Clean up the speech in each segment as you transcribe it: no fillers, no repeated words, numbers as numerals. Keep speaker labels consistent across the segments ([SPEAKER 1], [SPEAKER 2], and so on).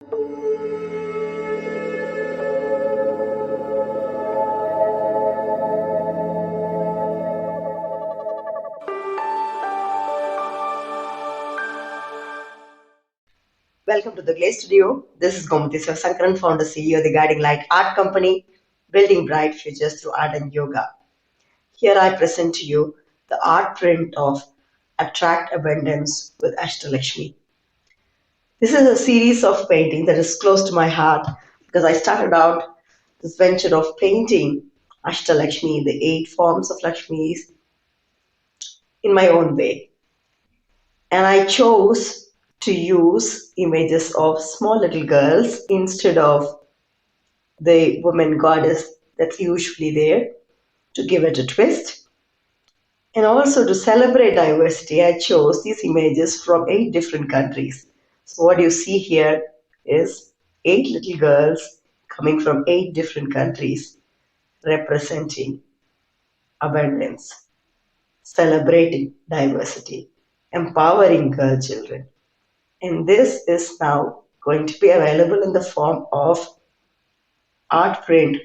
[SPEAKER 1] Welcome to the GLAC studio. This is Gomathi Siva Sankaran, founder CEO of the Guiding Light Art Company, building bright futures through art and yoga. Here I present to you the art print of Attract Abundance with Ashta Lakshmi. This is a series of painting that is close to my heart because I started out this venture of painting Ashta Lakshmi, the 8 forms of Lakshmis, in my own way. And I chose to use images of small little girls instead of the woman goddess that's usually there to give it a twist. And also to celebrate diversity, I chose these images from 8 different countries. So, what you see here is 8 little girls coming from 8 different countries representing abundance, celebrating diversity, empowering girl children. And this is now going to be available in the form of art print,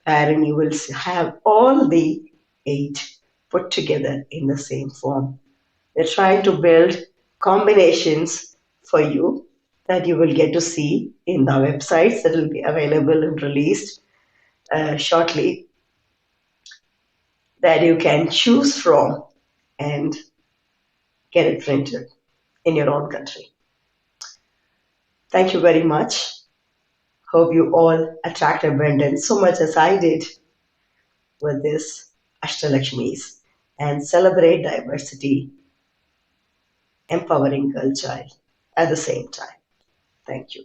[SPEAKER 1] wherein you will have all the 8 put together in the same form. We're trying to build combinations for you that you will get to see in the websites that will be available and released shortly, that you can choose from and get it printed in your own country. Thank you very much. Hope you all attract abundance so much as I did with this Ashta Lakshmis and celebrate diversity, empowering girl child at the same time. Thank you.